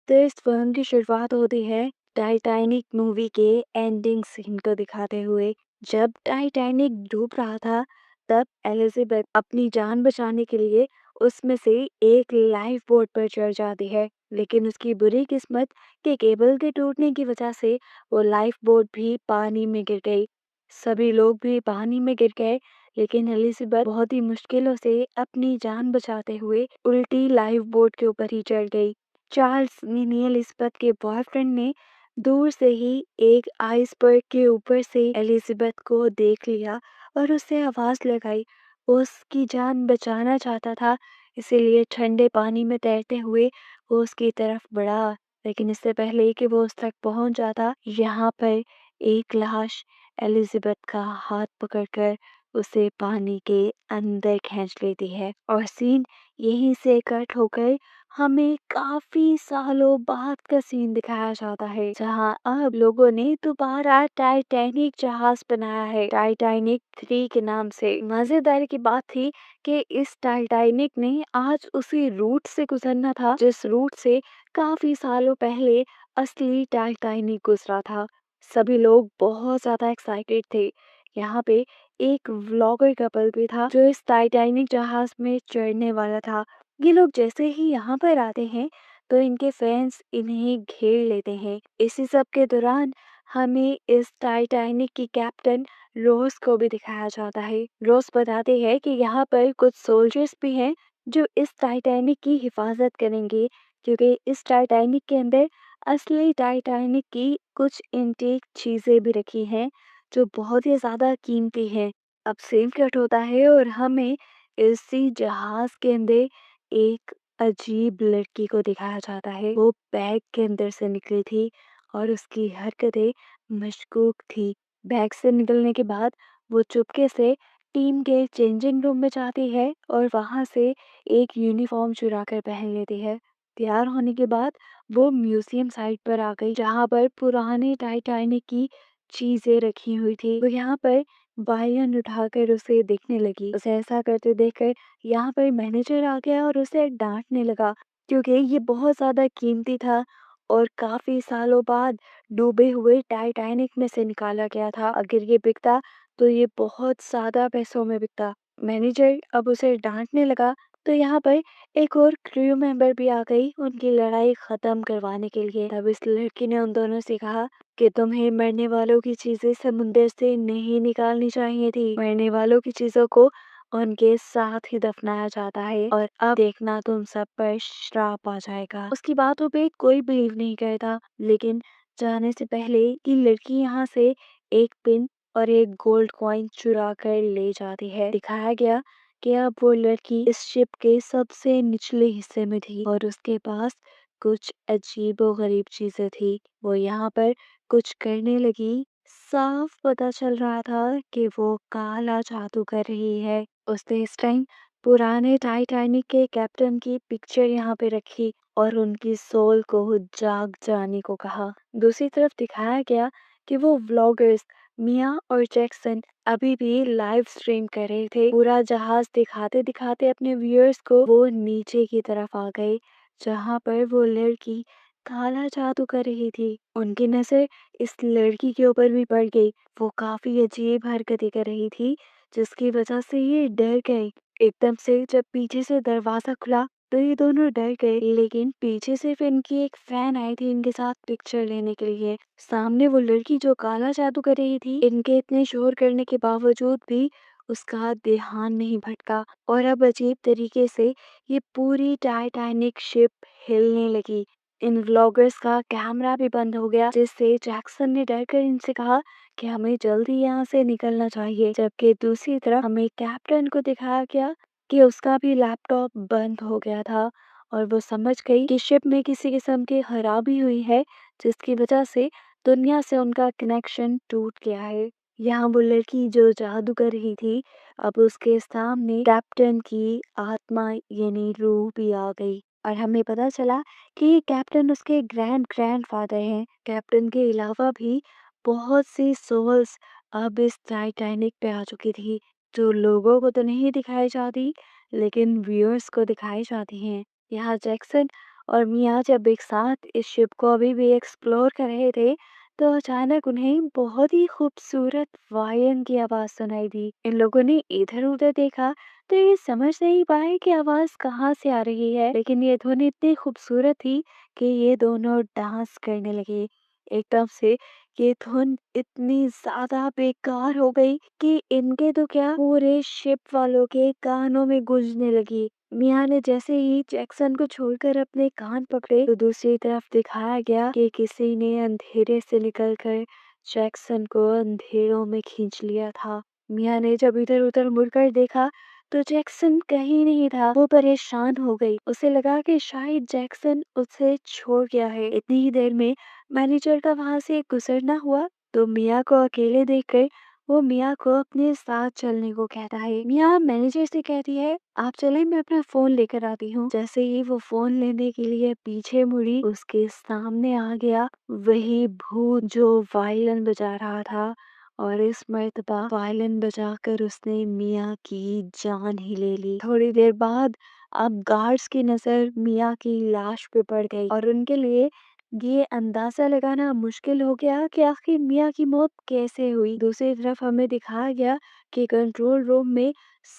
तो इस फ़िल्म की शुरुआत होती है टाइटैनिक मूवी के एंडिंग सीन को दिखाते हुए। जब टाइटैनिक डूब रहा था, तब एलिज़ाबेथ अपनी जान बचाने के लिए उसमें से एक लाइफ बोट पर चढ़ जाती है। लेकिन उसकी बुरी किस्मत के केबल के टूटने की वजह से वो लाइफ बोट भी पानी में गिर गई। सभी लोग भी पानी में गिर गए, लेकिन एलिज़ाबेथ बहुत ही मुश्किलों से अपनी जान बचाते हुए उल्टी लाइफ बोट के ऊपर ही चढ़ गई। चार्ल्स ने एलिज़ाबेथ के बॉयफ्रेंड ने दूर से ही एक आइसबर्ग के ऊपर से एलिज़ाबेथ को देख लिया और उससे आवाज़ लगाई। वो उसकी जान बचाना चाहता था, इसीलिए ठंडे पानी में तैरते हुए वो उसकी तरफ बढ़ा। लेकिन इससे पहले कि वो उस तक पहुंच जाता, यहाँ पर एक लाश एलिज़ाबेथ का हाथ पकड़कर उसे पानी के अंदर खींच लेती है और सीन यहीं से कट होकर हमें काफी सालों बाद का सीन दिखाया जाता है, जहां अब लोगों ने दोबारा टाइटैनिक जहाज बनाया है, टाइटैनिक 3 के नाम से। मजेदार की बात थी कि इस टाइटैनिक ने आज उसी रूट से गुजरना था जिस रूट से काफी सालों पहले असली टाइटैनिक गुजरा था। सभी लोग बहुत ज्यादा एक्साइटेड थे। यहाँ पे एक व्लॉगर कपल भी था जो इस टाइटैनिक जहाज में चढ़ने वाला था। ये लोग जैसे ही यहाँ पर आते हैं तो इनके फैंस इन्हें घेर लेते हैं। इसी सब के दौरान हमें इस टाइटैनिक की कैप्टन रोज को भी दिखाया जाता है। रोज बताते हैं कि यहाँ पर कुछ सोल्जर्स भी हैं जो इस टाइटैनिक की हिफाजत करेंगे, क्योंकि इस टाइटैनिक के अंदर असली टाइटैनिक की कुछ इंटीक चीजें भी रखी हैं जो बहुत ही ज्यादा कीमती हैं। अब सेम कट होता है और हमें इसी जहाज के अंदर एक अजीब लड़की को दिखाया जाता है। वो बैग के अंदर से निकली थी और उसकी हरकतें मशकूक थी। बैग से निकलने के बाद वो चुपके से टीम के चेंजिंग रूम में जाती है और वहां से एक यूनिफॉर्म चुरा कर पहन लेती है। तैयार होने के बाद वो म्यूजियम साइट पर आ गई, जहाँ पर पुराने टाइटैनिक की चीजें रखी हुई थी। वो यहाँ पर वायलिन उठाकर उसे देखने लगी। उसे ऐसा करते देखकर यहाँ पर मैनेजर आ गया और उसे डांटने लगा, क्योंकि ये बहुत ज्यादा कीमती था और काफी सालों बाद डूबे हुए टाइटैनिक में से निकाला गया था। अगर ये बिकता तो ये बहुत ज्यादा पैसों में बिकता। मैनेजर अब उसे डांटने लगा, तो यहाँ पर एक और क्रू मेंबर भी आ गई उनकी लड़ाई खत्म करवाने के लिए। तब इस लड़की ने उन दोनों से कहा कि तुम्हें मरने वालों की चीजें समुंदर से नहीं निकालनी चाहिए थी। मरने वालों की चीजों को उनके साथ ही दफनाया जाता है और अब देखना तुम सब पर श्राप आ जाएगा। उसकी बातों पे कोई बिलीव नहीं करता, लेकिन जाने से पहले कि लड़की यहाँ से एक पिन और एक गोल्ड कॉइन चुरा कर ले जाती है। दिखाया गया कि अब वो लड़की इस शिप के सबसे निचले हिस्से में थी और उसके पास कुछ अजीबो गरीब चीजें थी। वो यहाँ पर कुछ करने लगी। साफ पता चल रहा था कि वो काला जादू कर रही है। उसने इस टाइम पुराने टाइटैनिक के कैप्टन की पिक्चर यहाँ पे रखी और उनकी सोल को जाग जाने को कहा। दूसरी तरफ दिखाया गया कि वो व्लॉगर्स मिया और जैक्सन अभी भी लाइव स्ट्रीम कर रहे थे। पूरा जहाज दिखाते दिखाते अपने व्यूअर्स को वो नीचे की तरफ आ गए, जहाँ पर वो लड़की काला जादू कर रही थी। उनकी नजर इस लड़की के ऊपर भी पड़ गई। वो काफी अजीब हरकतें कर रही थी, जिसकी वजह से ये डर गए। एकदम से जब पीछे से दरवाजा खुला तो ये दोनों डर गए, लेकिन पीछे से फिर इनकी एक फैन आई थी इनके साथ पिक्चर लेने के लिए। सामने वो लड़की जो काला जादू कर रही थी, इनके इतने शोर करने के बावजूद भी उसका ध्यान नहीं भटका और अब अजीब तरीके से ये पूरी टाइटैनिक शिप हिलने लगी। इन व्लॉगर्स का कैमरा भी बंद हो गया, जिससे जैक्सन ने डरकर इनसे कहा कि हमें जल्दी यहाँ से निकलना चाहिए। जबकि दूसरी तरफ हमें कैप्टन को दिखाया गया कि उसका भी लैपटॉप बंद हो गया था और वो समझ गई कि शिप में किसी किस्म की खराबी हुई है, जिसकी वजह से दुनिया से उनका कनेक्शन टूट गया है। यहाँ वो लड़की जो जादू कर रही थी, अब उसके सामने कैप्टन की आत्मा यानी रूह भी आ गई और हमें पता चला कि ये कैप्टन उसके ग्रैंड ग्रैंडफादर हैं। कैप्टन के अलावा भी बहुत सी सोल्स अब इस टाइटैनिक पे आ चुकी थी, जो लोगों को तो नहीं दिखाई जाती, लेकिन व्यूअर्स को दिखाई जाती हैं। यहाँ जैक्सन और मिया जब एक साथ इस शिप को अभी भी एक्सप्लोर कर रहे थे, तो अचानक उन्हें बहुत ही खूबसूरत वायन की आवाज सुनाई दी। इन लोगों ने इधर-उधर देखा तो ये समझ नहीं पाए कि आवाज कहाँ से आ रही है, लेकिन ये ध्वनि इतनी खूबसूरत थी कि ये दोनों डांस करने लगे। एकदम से ये धुन इतनी ज्यादा बेकार हो गई कि इनके तो क्या पूरे शिप वालों के कानों में गूंजने लगी। मिया ने जैसे ही जैक्सन को छोड़कर अपने कान पकड़े तो दूसरी तरफ दिखाया गया कि किसी ने अंधेरे से निकलकर जैक्सन को अंधेरों में खींच लिया था। मिया ने जब इधर उधर मुड़कर देखा तो जैक्सन कहीं नहीं था। वो परेशान हो गई। उसे लगा कि शायद जैक्सन उसे छोड़ गया है। इतनी ही देर में मैनेजर का वहां से गुजरना हुआ तो मिया को अकेले देखकर वो मिया को अपने साथ चलने को कहता है। मिया मैनेजर से कहती है, आप चले, मैं अपना फोन लेकर आती हूँ। जैसे ही वो फोन लेने के लिए पीछे मुड़ी, उसके सामने आ गया वही भूत जो वायलिन बजा रहा था, और इस मर्तबा वायलिन बजाकर उसने मिया की जान ही ले ली। थोड़ी देर बाद अब गार्ड्स की नजर मिया की लाश पे पड़ गई और उनके लिए ये अंदाजा लगाना मुश्किल हो गया कि आखिर मिया की मौत कैसे हुई। दूसरी तरफ हमें दिखाया गया कि कंट्रोल रूम में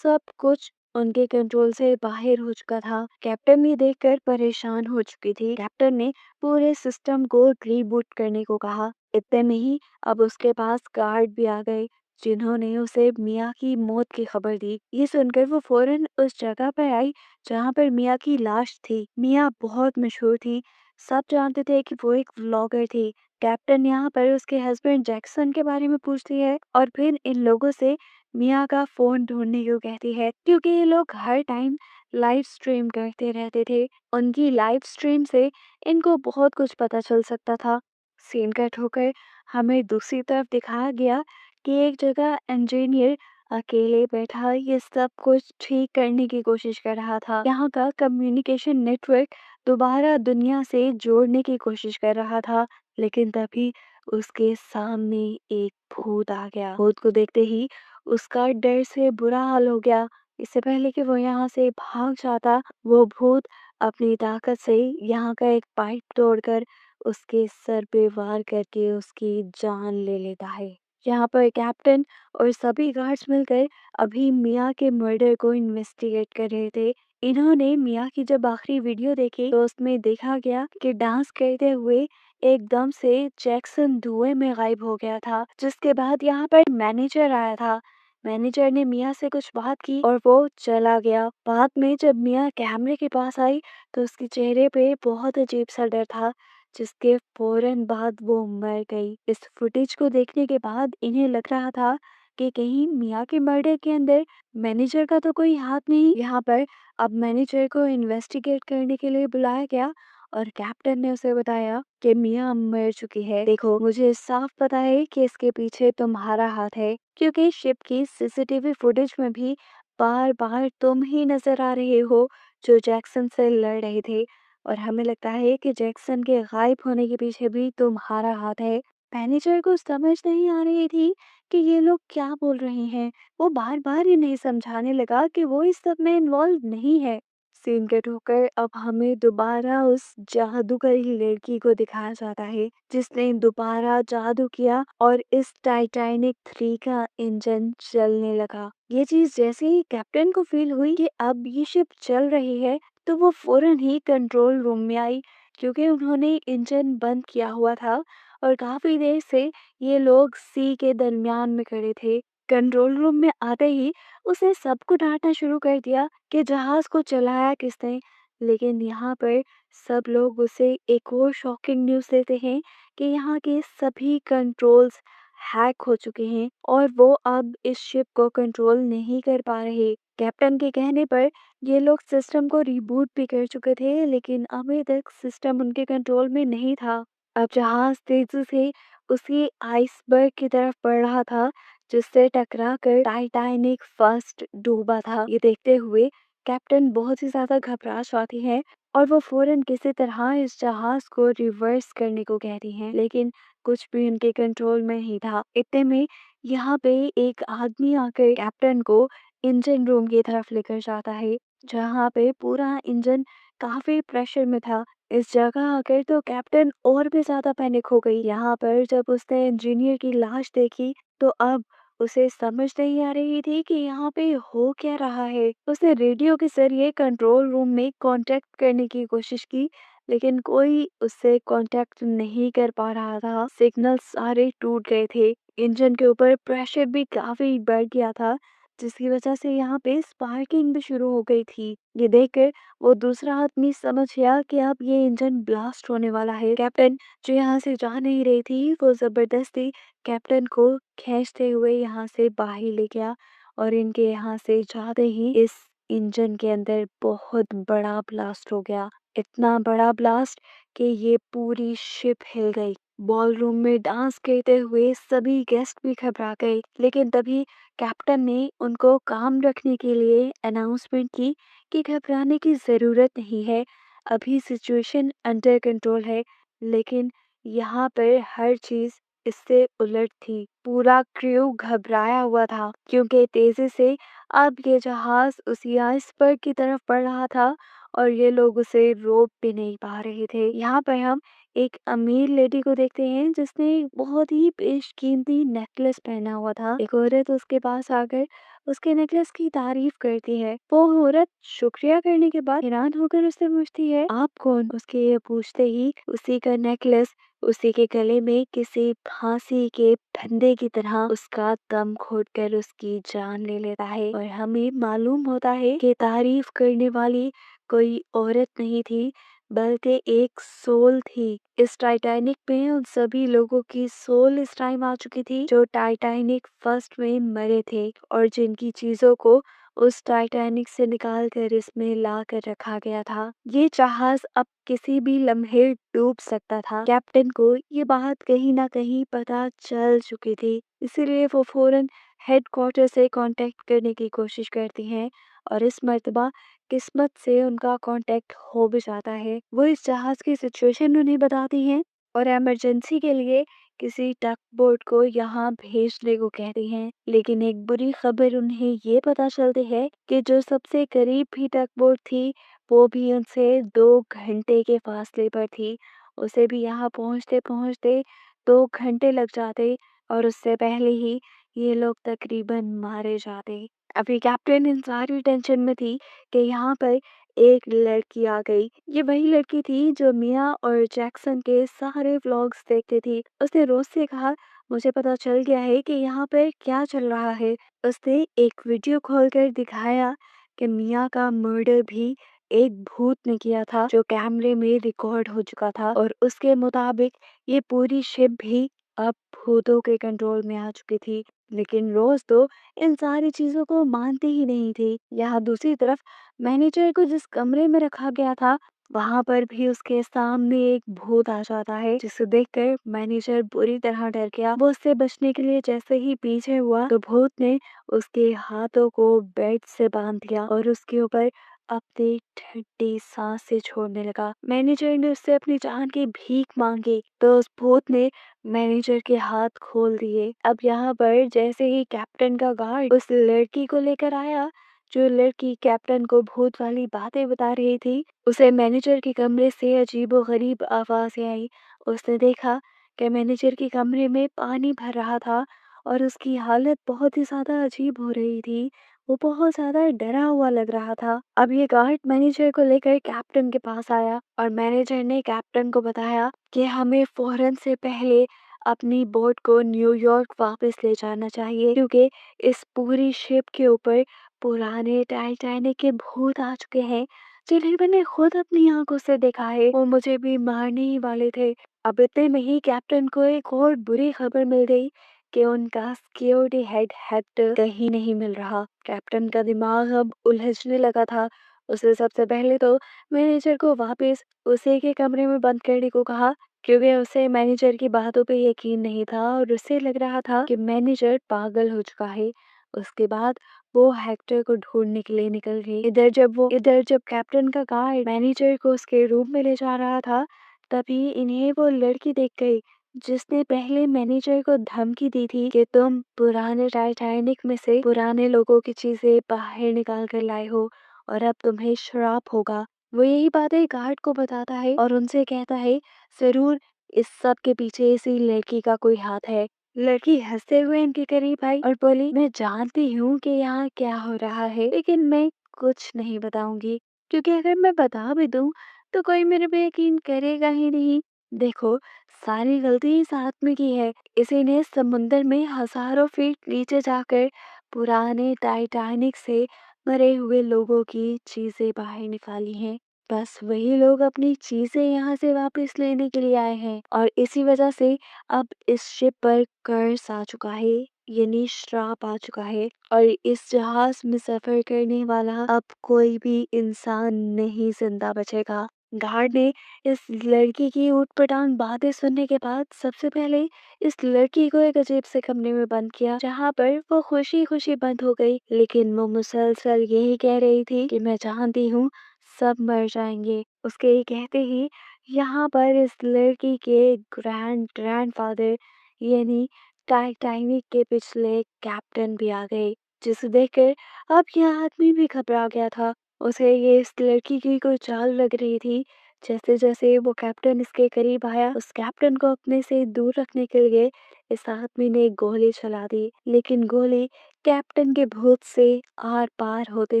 सब कुछ उनके कंट्रोल से बाहर हो चुका था। कैप्टन ये देखकर परेशान हो चुकी थी। कैप्टन ने पूरे सिस्टम को रीबूट करने को कहा। इतने में ही अब उसके पास गार्ड भी आ गए जिन्होंने उसे मिया की मौत की खबर दी। ये सुनकर वो फौरन उस जगह पर आई जहाँ पर मिया की लाश थी। मिया बहुत मशहूर थी, सब जानते थे कि वो एक व्लॉगर थी। कैप्टन यहाँ पर उसके हस्बैंड जैक्सन के बारे में पूछती है और फिर इन लोगों से मिया का फोन ढूंढने को कहती है, क्योंकि ये लोग हर टाइम लाइव स्ट्रीम करते रहते थे। उनकी लाइव स्ट्रीम से इनको बहुत कुछ पता चल सकता था। सीन कट होकर हमें दूसरी तरफ दिखाया गया कि एक जगह इंजीनियर अकेले बैठा ये सब कुछ ठीक करने की कोशिश कर रहा था। यहाँ का कम्युनिकेशन नेटवर्क दोबारा दुनिया से जोड़ने की कोशिश कर रहा था, लेकिन तभी उसके सामने एक भूत आ गया। भूत को देखते ही उसका डर से बुरा हाल हो गया। इससे पहले कि वो यहाँ से भाग जाता, वो भूत अपनी ताकत से यहाँ का एक पाइप तोड़कर उसके सर पे वार करके उसकी जान ले लेता है। यहाँ पर कैप्टन और सभी गार्ड्स मिलकर अभी मिया के मर्डर को इन्वेस्टिगेट कर रहे थे। इन्होंने मिया की जब आखिरी वीडियो देखी तो उसमें देखा गया कि डांस करते हुए एकदम से जैक्सन धुएं में गायब हो गया था, जिसके बाद यहाँ पर मैनेजर आया था। मैनेजर ने मिया से कुछ बात की और वो चला गया। बाद में जब मिया कैमरे के पास आई तो उसके चेहरे पे बहुत अजीब सा डर था, जिसके फौरन बाद वो मर गई। इस फुटेज को देखने के बाद इन्हें लग रहा था कि कहीं मिया के मर्डर के अंदर मैनेजर का तो कोई हाथ नहीं। यहाँ पर अब मैनेजर को इन्वेस्टिगेट करने के लिए बुलाया गया और कैप्टन ने उसे बताया कि मिया मर चुकी है। देखो, मुझे साफ पता है कि इसके पीछे तुम्हारा हाथ है, क्योंकि शिप की सीसीटीवी फुटेज में भी बार बार तुम ही नजर आ रहे हो जो जैक्सन से लड़ रहे थे, और हमें लगता है कि जैक्सन के गायब होने के पीछे भी तुम्हारा हाथ है। मैनेजर को समझ नहीं आ रही थी कि ये लोग क्या बोल रहे हैं। वो बार बार इन्हें समझाने लगा कि वो इस सब में इन्वॉल्व नहीं है। सीन कट होकर अब हमें दोबारा उस जादूगरी लड़की को दिखाया जाता है जिसने दोबारा जादू किया और इस टाइटैनिक 3 का इंजन चलने लगा। ये चीज जैसे ही कैप्टन को फील हुई कि अब ये शिप चल रही है, तो वो फौरन ही कंट्रोल रूम में आई, क्योंकि उन्होंने इंजन बंद किया हुआ था और काफी देर से ये लोग सी के दरमियान में खड़े थे। कंट्रोल रूम में आते ही उसे सबको डांटना शुरू कर दिया कि जहाज को चलाया किसने। लेकिन यहाँ पर सब लोग उसे एक और शॉकिंग न्यूज़ देते हैं कि यहाँ के सभी कंट्रोल्स हैक हो चुके हैं और वो अब इस शिप को कंट्रोल नहीं कर पा रहे। कैप्टन के कहने पर ये लोग सिस्टम को रिबूट भी कर चुके थे, लेकिन अभी तक सिस्टम उनके कंट्रोल में नहीं था। अब जहाज तेजी से उसी आइसबर्ग की तरफ बढ़ रहा था जिससे टकराकर टाइटैनिक फर्स्ट डूबा था। ये देखते हुए कैप्टन बहुत ही ज्यादा घबरा जाती है और वो फौरन किसी तरह इस जहाज को रिवर्स करने को कहती हैं, लेकिन कुछ भी उनके कंट्रोल में ही था। इतने में यहाँ पे एक आदमी आकर कैप्टन को इंजन रूम की तरफ लेकर जाता है, जहाँ पे पूरा इंजन काफी प्रेशर में था। इस जगह आकर तो कैप्टन और भी ज़्यादा पैनिक हो गई। यहाँ पर जब उसने इंजीनियर की लाश देखी तो अब उसे समझ नहीं आ रही थी कि यहाँ पे हो क्या रहा है। उसने रेडियो के ज़रिए कंट्रोल रूम में कांटेक्ट करने की कोशिश की, लेकिन कोई उससे कांटेक्ट नहीं कर पा रहा था। सिग्नल सारे टूट गए थे। इंजन के ऊपर प्रेशर भी काफ़ी बढ़ गया था, जिसकी वजह से यहाँ पे स्पार्किंग भी शुरू हो गई थी। ये देखकर वो दूसरा आदमी समझ गया कि अब ये इंजन ब्लास्ट होने वाला है। कैप्टन जो यहाँ से जा नहीं रही थी, वो जबरदस्ती कैप्टन को खींचते हुए यहाँ से बाहर ले गया और इनके यहाँ से जाते ही इस इंजन के अंदर बहुत बड़ा ब्लास्ट हो गया। इतना बड़ा ब्लास्ट कि ये पूरी शिप हिल गई। बॉलरूम में डांस करते हुए सभी गेस्ट भी घबरा गए, लेकिन तभी कैप्टन ने उनको काम रखने के लिए अनाउंसमेंट की कि घबराने की ज़रूरत नहीं है, अभी सिचुएशन अंडर कंट्रोल है। लेकिन यहाँ पर हर चीज़ इससे उलट थी। पूरा क्रू घबराया हुआ था क्योंकि तेज़ी से अब ये जहाज़ उसी आइसबर्ग की तरफ बढ़ रहा था और ये लोग उसे रोक भी नहीं पा रहे थे। यहाँ पर हम एक अमीर लेडी को देखते हैं जिसने एक बहुत ही बेशकीमती नेकलेस पहना हुआ था। एक औरत उसके पास आकर उसके नेकलेस की तारीफ करती है। वो औरत शुक्रिया करने के बाद हैरान होकर उससे पूछती है, आप कौन? उसके ये पूछते ही उसी का नेकलेस उसी के गले में किसी फांसी के फंदे की तरह उसका दम घोटकर उसकी जान ले लेता है। और हमें मालूम होता है कि तारीफ करने वाली कोई औरत नहीं थी, बल्कि एक सोल थी। इस टाइटैनिक में उन सभी लोगों की सोल इस टाइम आ चुकी थी जो टाइटैनिक फर्स्ट में मरे थे और जिनकी चीजों को उस टाइटैनिक से निकाल कर इसमें ला कर रखा गया था। ये जहाज अब किसी भी लम्हे डूब सकता था। कैप्टन को ये बात कहीं ना कहीं पता चल चुकी थी, इसीलिए वो फौरन हेडक्वार्टर से कांटेक्ट करने की कोशिश करती हैं और इस मर्तबा किस्मत से उनका कांटेक्ट हो भी जाता है। वो इस जहाज की सिचुएशन उन्हें बताती हैं और इमरजेंसी के लिए किसी टग बोट को यहाँ भेजने को कहती हैं। लेकिन एक बुरी खबर उन्हें ये पता चलती है कि जो सबसे करीब भी टग बोट थी, वो भी उनसे 2 घंटे के फासले पर थी। उसे भी यहाँ पहुँचते पहुँचते 2 घंटे लग जाते और उससे पहले ही ये लोग तकरीबन मारे जाते। अभी कैप्टन इन सारी टेंशन में थी कि यहाँ पर एक लड़की आ गई। ये वही लड़की थी जो मिया और जैक्सन के सारे व्लॉग्स देखती थी। उसने रोज से कहा, मुझे पता चल गया है कि यहाँ पर क्या चल रहा है। उसने एक वीडियो खोलकर दिखाया कि मिया का मर्डर भी एक भूत ने किया था जो कैमरे में रिकॉर्ड हो चुका था और उसके मुताबिक ये पूरी शिप भी अब भूतों के कंट्रोल में आ चुकी थी। लेकिन रोज तो इन सारी चीजों को मानती ही नहीं थी। यहाँ दूसरी तरफ मैनेजर को जिस कमरे में रखा गया था, वहां पर भी उसके सामने एक भूत आ जाता है, जिसे देखकर मैनेजर बुरी तरह डर गया। वो उससे बचने के लिए जैसे ही पीछे हुआ तो भूत ने उसके हाथों को बेड से बांध दिया और उसके ऊपर अपनी ठंडी सांसें छोड़ने लगा। मैनेजर ने उससे अपनी जान की भीख मांगी तो उस भूत ने मैनेजर के हाथ खोल दिए। अब यहाँ पर जैसे ही कैप्टन का गार्ड उस लड़की को लेकर आया, जो लड़की कैप्टन को भूत वाली बातें बता रही थी, उसे मैनेजर के कमरे से अजीबोगरीब आवाजें आई। उसने देखा कि मैनेजर के कमरे में पानी भर रहा था और उसकी हालत बहुत ही ज्यादा अजीब हो रही थी। वो बहुत ज्यादा डरा हुआ लग रहा था। अब ये गार्ड मैनेजर को लेकर कैप्टन के पास आया और मैनेजर ने कैप्टन को बताया कि हमें फौरन से पहले अपनी बोट को न्यूयॉर्क वापस ले जाना चाहिए क्योंकि इस पूरी शिप के ऊपर पुराने टाइटैनिक के भूत आ चुके हैं जिन्हें मैंने खुद अपनी आंखों से देखा है। वो मुझे भी मारने ही वाले थे। अब इतने में ही कैप्टन को एक और बुरी खबर मिल गई कि उनका सिक्योरिटी हेड हेक्टर कहीं नहीं मिल रहा। कैप्टन का दिमाग अब उलझने लगा था। उसने सबसे पहले तो मैनेजर को वापस उसी के कमरे में बंद करने को कहा क्योंकि उसे मैनेजर की बातों पे यकीन नहीं था और उसे लग रहा था कि मैनेजर पागल हो चुका है। उसके बाद वो हेक्टर को ढूंढने के लिए निकल गई। इधर जब कैप्टन का गार्ड मैनेजर को उसके रूम में ले जा रहा था, तभी इन्हें वो लड़की देख गई जिसने पहले मैनेजर को धमकी दी थी कि तुम पुराने टाइटैनिक में से पुराने लोगों की चीजें बाहर निकाल कर लाए हो और अब तुम्हें श्राप होगा। वो यही बातें गार्ड को बताता है और उनसे कहता है, ज़रूर इस सब के पीछे इसी लड़की का कोई हाथ है। लड़की हंसते हुए इनके करीब आई और बोली, मैं जानती हूँ कि यहाँ क्या हो रहा है, लेकिन मैं कुछ नहीं बताऊंगी, क्योंकि अगर मैं बता भी दूं तो कोई मेरे पे यकीन करेगा ही नहीं। देखो, सारी गलती इस आदमी की है। इसी ने समुंदर में हजारों फीट नीचे जाकर पुराने टाइटैनिक से मरे हुए लोगों की चीजें बाहर निकाली हैं। बस वही लोग अपनी चीजें यहाँ से वापस लेने के लिए आए हैं और इसी वजह से अब इस शिप पर कर्स आ चुका है, यानी श्राप आ चुका है, और इस जहाज में सफर करने वाला अब कोई भी इंसान नहीं जिंदा बचेगा। गार्ड ने इस लड़की की ऊटपटांग बातें सुनने के बाद सबसे पहले इस लड़की को एक अजीब से कमरे में बंद किया, जहाँ पर वो खुशी खुशी बंद हो गई, लेकिन वो मुसलसल यही कह रही थी कि मैं जानती हूँ सब मर जाएंगे। उसके ये कहते ही यहाँ पर इस लड़की के ग्रैंडफादर, यानी टाइटैनिक के पिछले कैप्टन भी आ गए, जिसे देखकर अब यह आदमी भी घबरा गया था। उसे ये इस लड़की की कोई चाल लग रही थी। जैसे जैसे वो कैप्टन इसके करीब आया, उस कैप्टन को अपने से दूर रखने के लिए इस आदमी ने गोली चला दी, लेकिन गोली कैप्टन के भूत से आर पार होते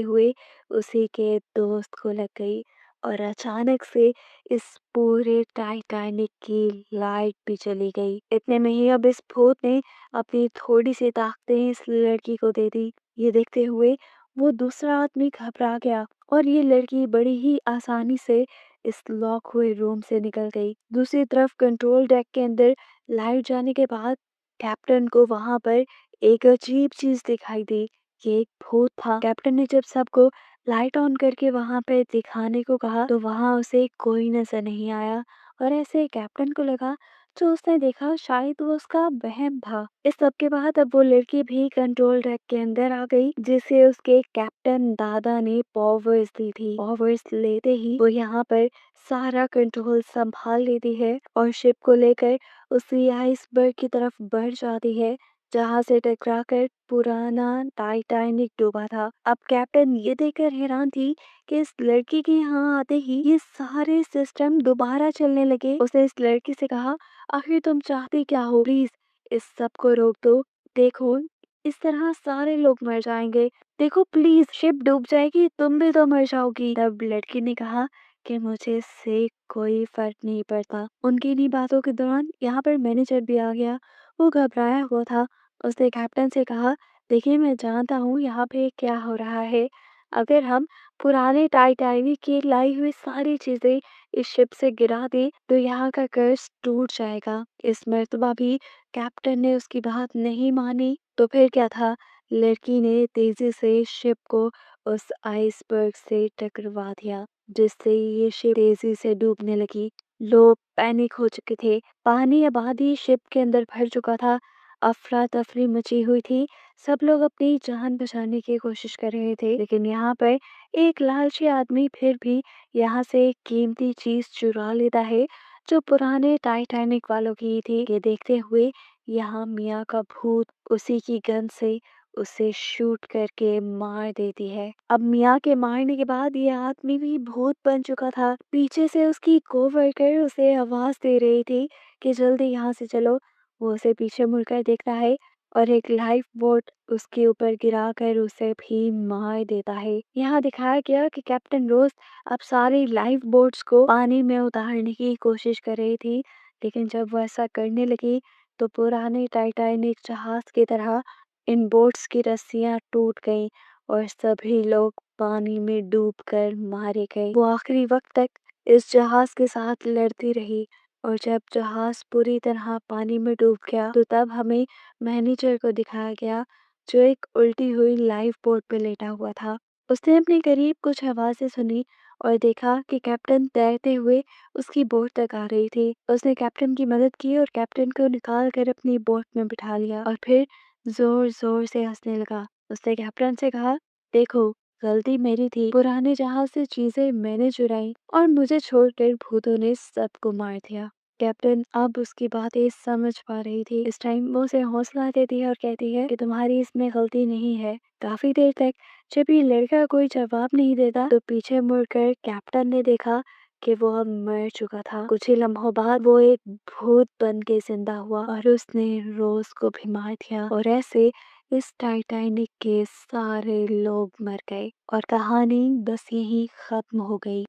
हुए उसी के दोस्त को लग गई और अचानक से इस पूरे टाइटैनिक की लाइट भी चली गई। इतने में ही अब इस भूत ने अपनी थोड़ी सी ताकतें इस लड़की को दे दी। ये देखते हुए वो दूसरा आदमी घबरा गया और ये लड़की बड़ी ही आसानी से इस लॉक हुए रूम से निकल गई। दूसरी तरफ कंट्रोल डेक के अंदर लाइट जाने के बाद कैप्टन को वहां पर एक अजीब चीज दिखाई दी। ये एक भूत था। कैप्टन ने जब सबको लाइट ऑन करके वहां पे दिखाने को कहा तो वहां उसे कोई नजर नहीं आया और ऐसे कैप्टन को लगा जो उसने देखा शायद वो उसका वहम था। इस सब के बाद अब वो लड़की भी कंट्रोल डेक के अंदर आ गई, जिसे उसके कैप्टन दादा ने पावर्स दी थी। पावर्स लेते ही वो यहाँ पर सारा कंट्रोल संभाल लेती है और शिप को लेकर उसी आइसबर्ग की तरफ बढ़ जाती है, जहां से टकराकर पुराना टाइटैनिक डूबा था। अब कैप्टन ये देखकर हैरान थी कि इस लड़की के यहाँ आते ही ये सारे सिस्टम दोबारा चलने लगे। उसने इस लड़की से कहा, आखिर तुम चाहती क्या हो? प्लीज इस सब को रोक दो। देखो, इस तरह सारे लोग मर जाएंगे। देखो प्लीज, शिप डूब जाएगी, तुम भी तो मर जाओगी। तब लड़की ने कहा कि मुझे इससे कोई फर्क नहीं पड़ता। उनकी इन्हीं बातों के दौरान यहाँ पर मैनेजर भी आ गया। वो घबराया हुआ था। उसने कैप्टन से कहा, देखिए मैं जानता हूँ यहाँ पे क्या हो रहा है। अगर हम पुराने टाइटैनिक की लाई हुई सारी चीजें इस शिप से गिरा दें तो यहाँ का कर्ज टूट जाएगा। इस मर्तबा भी कैप्टन ने उसकी बात नहीं मानी। तो फिर क्या था, लड़की ने तेजी से शिप को उस आइसबर्ग से टकरवा दिया, जिससे ये शिप तेजी से डूबने लगी। लोग पैनिक हो चुके थे। पानी आबादी शिप के अंदर भर चुका था। अफरा तफरी मची हुई थी। सब लोग अपनी जान बचाने की कोशिश कर रहे थे, लेकिन यहाँ पर एक लालची आदमी फिर भी यहाँ से एक कीमती चीज चुरा लेता है जो पुराने टाइटैनिक वालों की थी। ये देखते हुए यहाँ मियाँ का भूत उसी की गन से उसे शूट करके मार देती है। अब मियाँ के मारने के बाद ये आदमी भी भूत बन चुका था। पीछे से उसकी कोवर्कर उसे आवाज दे रही थी कि जल्दी यहाँ से चलो। वो उसे पीछे मुड़कर देखता है और एक लाइफ बोट उसके ऊपर गिराकर उसे भी मार देता है। यहाँ दिखाया गया कि कैप्टन रोज अब सारी लाइफ बोट्स को पानी में उतारने की कोशिश कर रही थी, लेकिन जब वो ऐसा करने लगी तो पुराने टाइटैनिक जहाज की तरह इन बोट्स की रस्सियां टूट गईं और सभी लोग पानी में डूबकर मारे गए। वो आखिरी वक्त तक इस जहाज के साथ लड़ती रही और जब जहाज पूरी तरह पानी में डूब गया तो तब हमें मैनेजर को दिखाया गया, जो एक उल्टी हुई लाइफ बोट पे लेटा हुआ था। उसने अपने करीब कुछ आवाजें सुनी और देखा कि कैप्टन तैरते हुए उसकी बोट तक आ रही थी। उसने कैप्टन की मदद की और कैप्टन को निकाल कर अपनी बोट में बिठा लिया और फिर जोर जोर से हंसने लगा। उसने कैप्टन से कहा, देखो गलती मेरी थी, पुराने जहाज से चीजें मैंने चुराई और मुझे छोड़कर भूतों ने सबको मार दिया। कैप्टन अब उसकी बातें समझ पा रही थी। इस टाइम वो उसे हौसला देती है और कहती है कि तुम्हारी इसमें गलती नहीं है। काफी देर तक जब ये लड़का कोई जवाब नहीं देता तो पीछे मुड़कर कैप्टन ने देखा कि वो अब मर चुका था। कुछ ही लम्हों बाद वो एक भूत बन के जिंदा हुआ और उसने रोज को भी मार दिया और ऐसे इस टाइटैनिक के सारे लोग मर गए और कहानी बस यहीं खत्म हो गई।